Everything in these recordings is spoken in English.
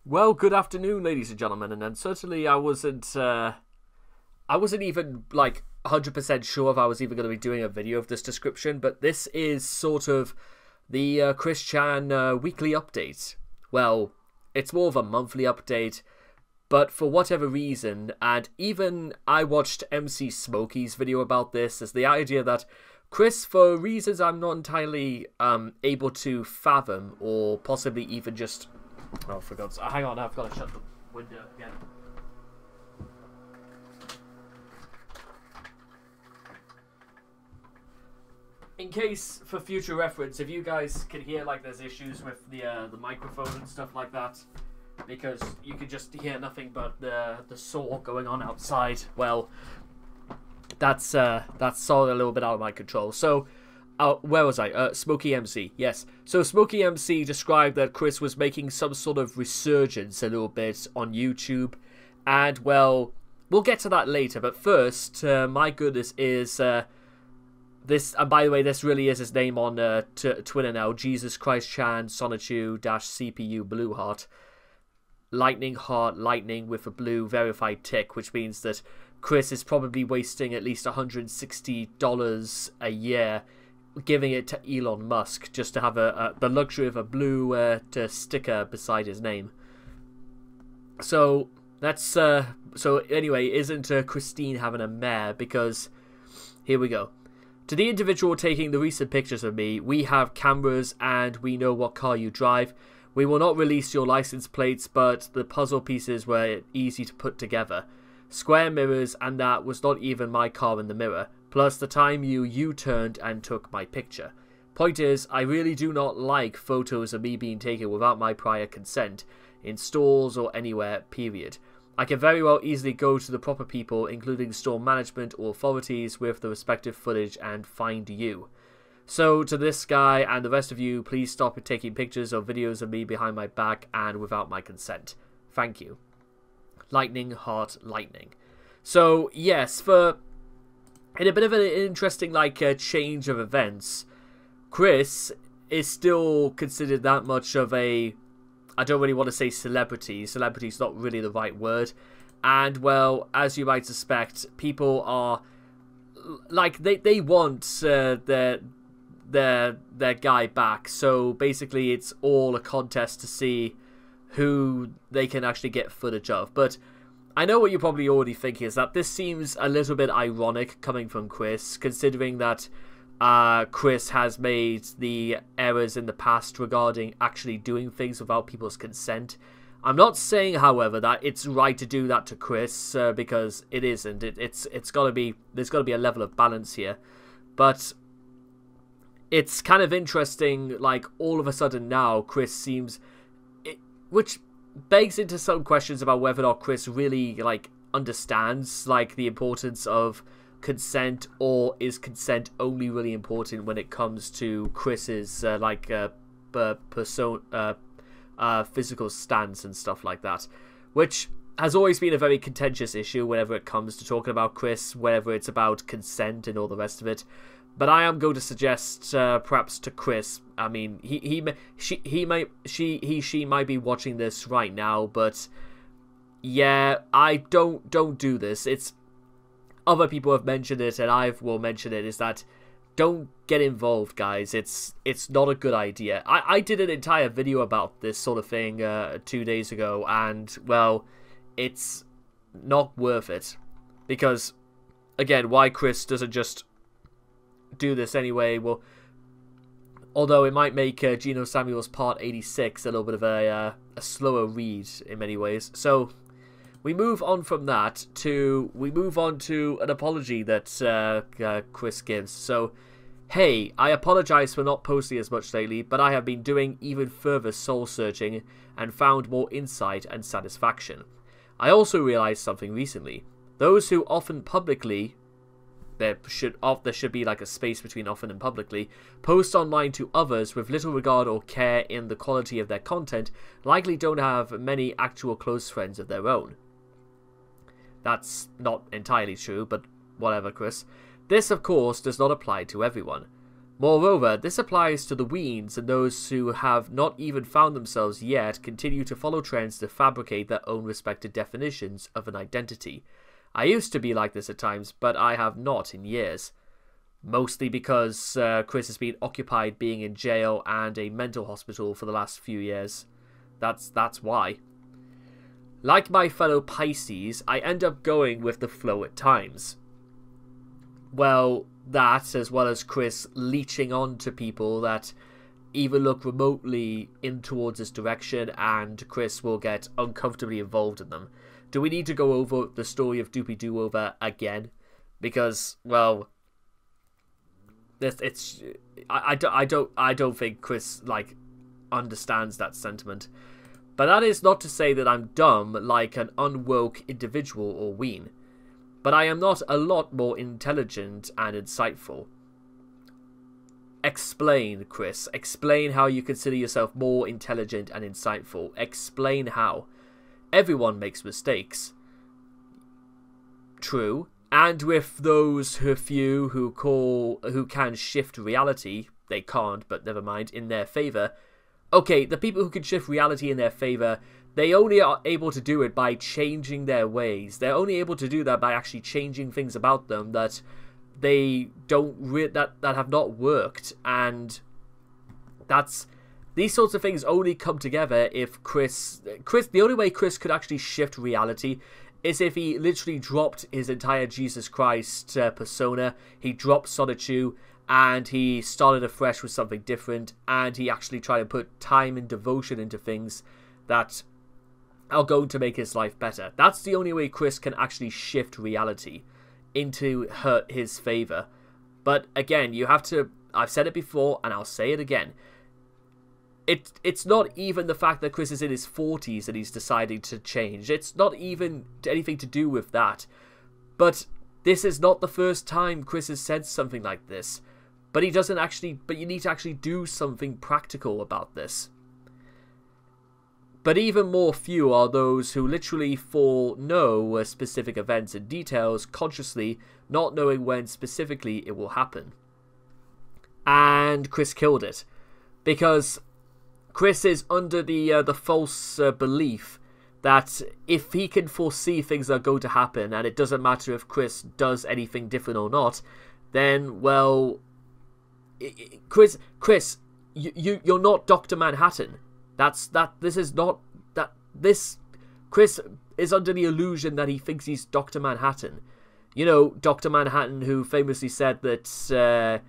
Well, good afternoon, ladies and gentlemen, and then certainly I wasn't even like 100% sure if I was even going to be doing a video of this description, but this is sort of the Chris Chan weekly update. Well, it's more of a monthly update, but for whatever reason, and even I watched MC Smokey's video about this, is the idea that Chris, for reasons I'm not entirely able to fathom, or possibly even just... Oh, for God's sake. Hang on, I've got to shut the window again. In case, for future reference, if you guys can hear like there's issues with the microphone and stuff like that, because you can just hear nothing but the saw going on outside, well, that's sort of a little bit out of my control. So, where was I? Smokey MC, yes. So Smokey MC described that Chris was making some sort of resurgence a little bit on YouTube, and well, we'll get to that later. But first, my goodness, is this? And by the way, this really is his name on Twitter now. Jesus Christ Chan Sonichu CPU Blue Heart, Lightning Heart Lightning with a blue verified tick, which means that Chris is probably wasting at least $160 a year giving it to Elon Musk just to have the luxury of a blue sticker beside his name. So that's so anyway, isn't Christine having a mare? Because here we go. To the individual taking the recent pictures of me, we have cameras and we know what car you drive. We will not release your license plates, but the puzzle pieces were easy to put together. Square mirrors, and that was not even my car in the mirror. Plus the time you U-turned and took my picture. Point is, I really do not like photos of me being taken without my prior consent, in stores or anywhere, period. I can very well easily go to the proper people, including store management or authorities, with the respective footage and find you. So, to this guy and the rest of you, please stop taking pictures or videos of me behind my back and without my consent. Thank you. Lightning Heart Lightning. So, yes, in a bit of an interesting, like, change of events, Chris is still considered that much of a... I don't really want to say celebrity. Celebrity's not really the right word. And, well, as you might suspect, people are... Like, they want their guy back. So, basically, it's all a contest to see who they can actually get footage of. But I know what you're probably already thinking is that this seems a little bit ironic coming from Chris, considering that Chris has made the errors in the past regarding actually doing things without people's consent. I'm not saying, however, that it's right to do that to Chris, because it isn't. It's got to be, there's got to be a level of balance here. But it's kind of interesting, like, all of a sudden now, Chris seems... which begs into some questions about whether or not Chris really, like, understands, like, the importance of consent, or is consent only really important when it comes to Chris's, physical stance and stuff like that, which has always been a very contentious issue whenever it comes to talking about Chris, whenever it's about consent and all the rest of it. But I am going to suggest, perhaps to Chris, I mean, she might be watching this right now, but yeah, don't do this. It's, other people have mentioned it, and I will mention it, is that don't get involved, guys. It's not a good idea. I did an entire video about this sort of thing 2 days ago, and, well, it's not worth it. Because, again, why Chris doesn't just do this anyway, well, although it might make Geno Samuel's Part 86 a little bit of a slower read in many ways. So we move on from that to an apology that Chris gives. So, hey, I apologize for not posting as much lately, but I have been doing even further soul searching and found more insight and satisfaction. I also realized something recently. Those who often publicly, there should be like a space between often and publicly, post online to others with little regard or care in the quality of their content, likely don't have many actual close friends of their own. That's not entirely true, but whatever, Chris. This, of course, does not apply to everyone. Moreover, this applies to the weens and those who have not even found themselves yet continue to follow trends to fabricate their own respected definitions of an identity. I used to be like this at times, but I have not in years. Mostly because Chris has been occupied being in jail and a mental hospital for the last few years. That's why. Like my fellow Pisces, I end up going with the flow at times. Well, that, as well as Chris leeching on to people that even look remotely in towards this direction, and Chris will get uncomfortably involved in them. Do we need to go over the story of Doopy Doo-Over again? Because, well, I don't think Chris understands that sentiment. But that is not to say that I'm dumb like an unwoke individual or ween. But I am not a lot more intelligent and insightful. Explain, Chris. Explain how you consider yourself more intelligent and insightful. Explain how. Everyone makes mistakes. True. And with those few who can shift reality, they can't, but never mind, in their favour. Okay, the people who can shift reality in their favour, they only are able to do it by changing their ways. They're only able to do that by actually changing things about them that they don't that have not worked, and these sorts of things only come together if Chris. The only way Chris could actually shift reality is if he literally dropped his entire Jesus Christ persona. He dropped Sonichu, and he started afresh with something different, and he actually tried to put time and devotion into things that are going to make his life better. That's the only way Chris can actually shift reality into his favor. But again, you have to, I've said it before and I'll say it again, it's not even the fact that Chris is in his 40s and he's deciding to change. It's not even anything to do with that. But this is not the first time Chris has said something like this. But you need to actually do something practical about this. But even more few are those who literally foreknow specific events and details consciously, not knowing when specifically it will happen. And Chris killed it. Because Chris is under the false belief that if he can foresee things are going to happen, and it doesn't matter if Chris does anything different or not, then, well, Chris, you're not Dr. Manhattan. Chris is under the illusion that he thinks he's Dr. Manhattan. You know, Dr. Manhattan, who famously said that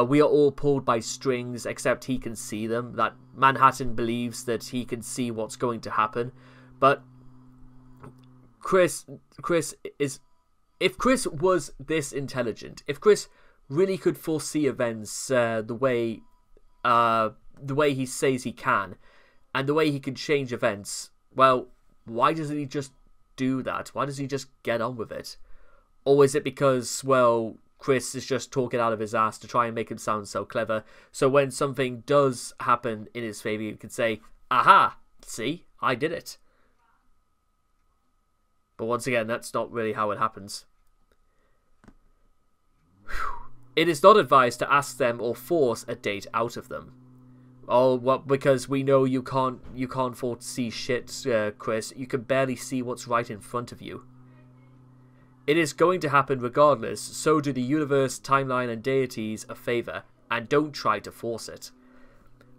we are all pulled by strings except he can see them. That Manhattan believes that he can see what's going to happen. But Chris is... If Chris was this intelligent, if Chris really could foresee events the way he says he can, and the way he can change events, well, why doesn't he just do that? Why doesn't he just get on with it? Or is it because, well, Chris is just talking out of his ass to try and make him sound so clever, so when something does happen in his favour, he can say, aha, see, I did it. But once again, that's not really how it happens. It is not advised to ask them or force a date out of them. Oh, well, because we know you can't foresee shit, Chris. You can barely see what's right in front of you. It is going to happen regardless, so do the universe, timeline, and deities a favor, and don't try to force it.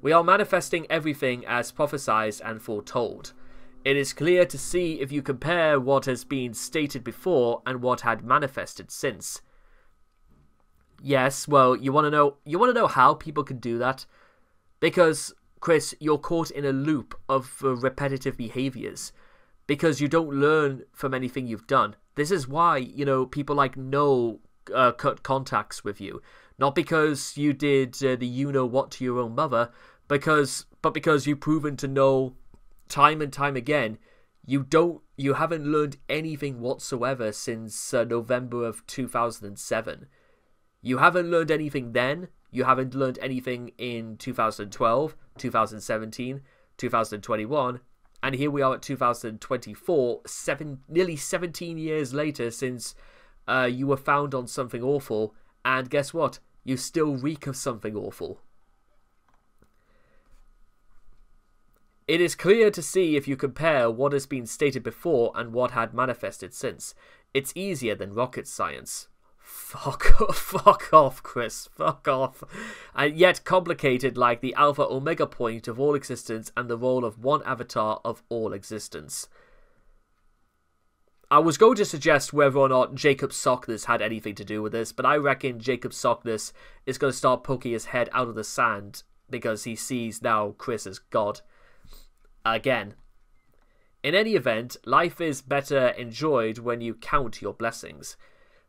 We are manifesting everything as prophesied and foretold. It is clear to see if you compare what has been stated before and what had manifested since. Yes, well, you want to know how people can do that? Because, Chris, you're caught in a loop of repetitive behaviors. Because you don't learn from anything you've done. This is why, you know, people like Noel cut contacts with you. Not because you did the you-know-what to your own mother, but because you've proven to know time and time again, you haven't learned anything whatsoever since November of 2007. You haven't learned anything then. You haven't learned anything in 2012, 2017, 2021, and here we are at 2024, nearly 17 years later since you were found on something awful, and guess what? you still reek of something awful. It is clear to see if you compare what has been stated before and what had manifested since. It's easier than rocket science. Fuck off, Chris. Fuck off. And yet complicated like the alpha omega point of all existence and the role of one avatar of all existence. I was going to suggest whether or not Jacob Sockness had anything to do with this, but I reckon Jacob Sockness is going to start poking his head out of the sand because he sees now Chris as God. Again. In any event, life is better enjoyed when you count your blessings.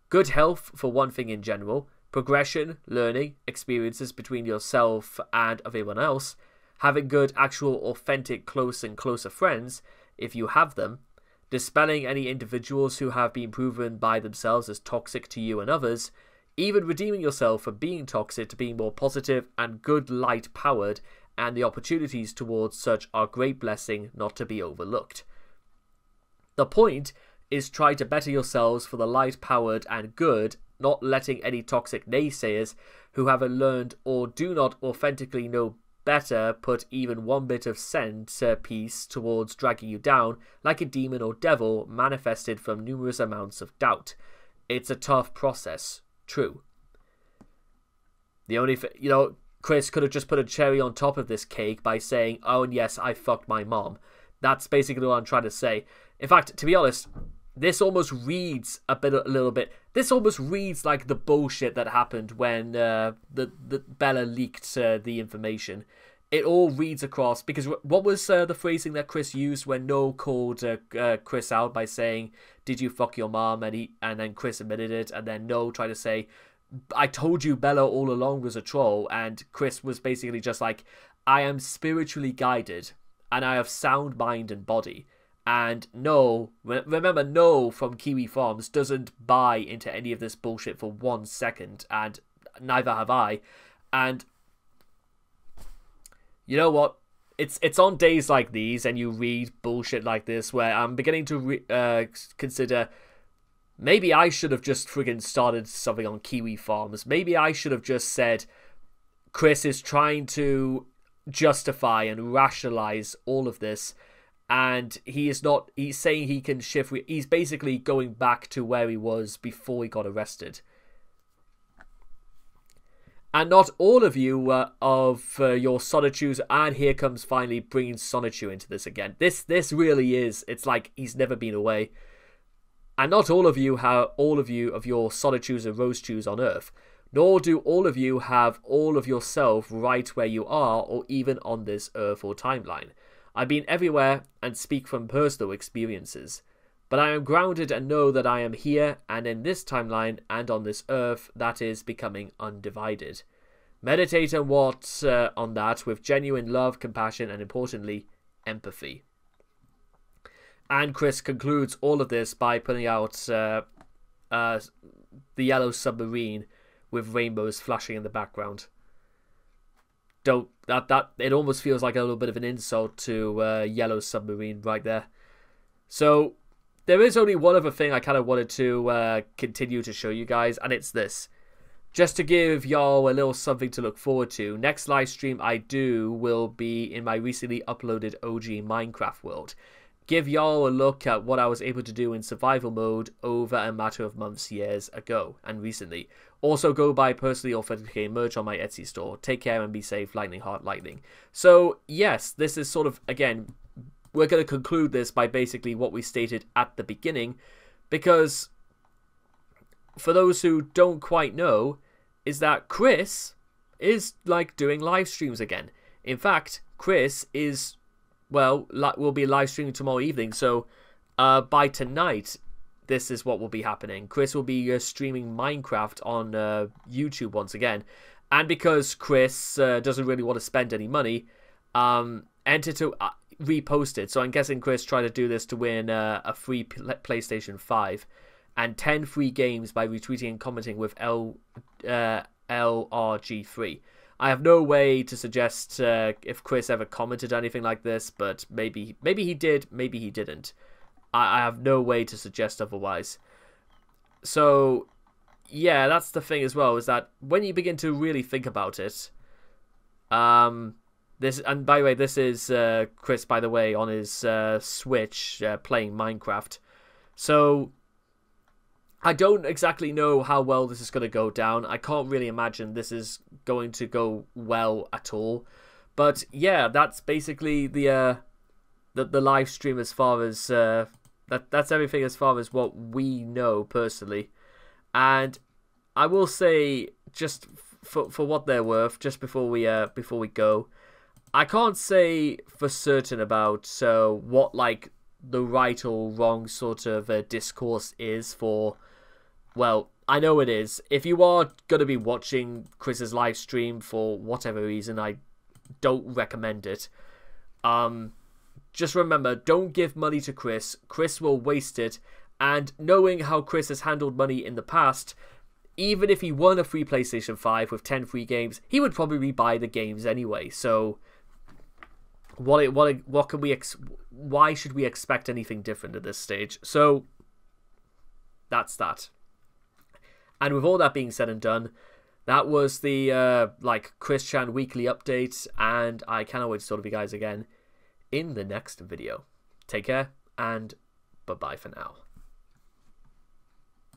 Good health, for one thing in general, progression, learning, experiences between yourself and everyone else, having good, actual, authentic, close and closer friends, if you have them, dispelling any individuals who have been proven by themselves as toxic to you and others, even redeeming yourself from being toxic to being more positive and good light-powered, and the opportunities towards such are great blessing not to be overlooked. The point is try to better yourselves for the light-powered and good, not letting any toxic naysayers who haven't learned or do not authentically know better put even one bit of centerpiece towards dragging you down like a demon or devil manifested from numerous amounts of doubt. It's a tough process. True. The only thing, Chris could have just put a cherry on top of this cake by saying, oh, and yes, I fucked my mom. That's basically what I'm trying to say. In fact, to be honest, this almost reads this almost reads like the bullshit that happened when the Bella leaked the information. It all reads across, because what was the phrasing that Chris used when Noel called Chris out by saying, did you fuck your mom? And then Chris admitted it, and then Noel tried to say, I told you Bella all along was a troll, and Chris was basically just like, I am spiritually guided, and I have sound mind and body. And remember, Noel from Kiwi Farms doesn't buy into any of this bullshit for 1 second, and neither have I. And you know what? It's on days like these, and you read bullshit like this, where I'm beginning to consider, maybe I should have just friggin' started something on Kiwi Farms. Maybe I should have just said, Chris is trying to justify and rationalize all of this, and he's saying he can shift. He's basically going back to where he was before he got arrested. And not all of you of your Sonichus, and here comes finally bringing Sonichu into this again. This really is, it's like he's never been away. And not all of you have all of your Sonichus and Rosechus on Earth, nor do all of you have all of yourself right where you are, or even on this Earth or timeline. I've been everywhere and speak from personal experiences. But I am grounded and know that I am here and in this timeline and on this Earth that is becoming undivided. Meditate on that with genuine love, compassion, and importantly, empathy. And Chris concludes all of this by putting out the yellow submarine with rainbows flashing in the background. It almost feels like a little bit of an insult to yellow submarine right there. So there is only one other thing I kind of wanted to continue to show you guys, and it's this. Just to give y'all a little something to look forward to, next live stream I do will be in my recently uploaded OG Minecraft world. Give y'all a look at what I was able to do in survival mode over a matter of months, years ago, and recently. Also go buy personally authenticated merch on my Etsy store. Take care and be safe, Lightning Heart Lightning. So yes, this is sort of, again, we're going to conclude this by basically what we stated at the beginning, because for those who don't quite know, is that Chris is like doing live streams again. In fact, Chris is, well, will be live streaming tomorrow evening. So by tonight, this is what will be happening. Chris will be streaming Minecraft on YouTube once again. And because Chris doesn't really want to spend any money, enter to repost it. So I'm guessing Chris tried to do this to win a free PlayStation 5 and 10 free games by retweeting and commenting with LRG3. I have no way to suggest if Chris ever commented anything like this, but maybe he did, maybe he didn't. I have no way to suggest otherwise. So yeah, that's the thing as well, is that when you begin to really think about it, this, and by the way, this is Chris, by the way, on his Switch playing Minecraft. So I don't exactly know how well this is going to go down. I can't really imagine this is going to go well at all. But yeah, that's basically the live stream as far as that's everything as far as what we know personally. And I will say, just for what they're worth, just before we go, I can't say for certain about what like the right or wrong sort of discourse is for. Well, I know it is. If you are going to be watching Chris's live stream for whatever reason, I don't recommend it. Just remember, don't give money to Chris. Chris will waste it. And knowing how Chris has handled money in the past, even if he won a free PlayStation 5 with 10 free games, he would probably buy the games anyway. So what can we why should we expect anything different at this stage? So that's that. And with all that being said and done, that was the like Chris Chan weekly update, and I cannot wait to talk to you guys again in the next video. Take care, and bye-bye for now.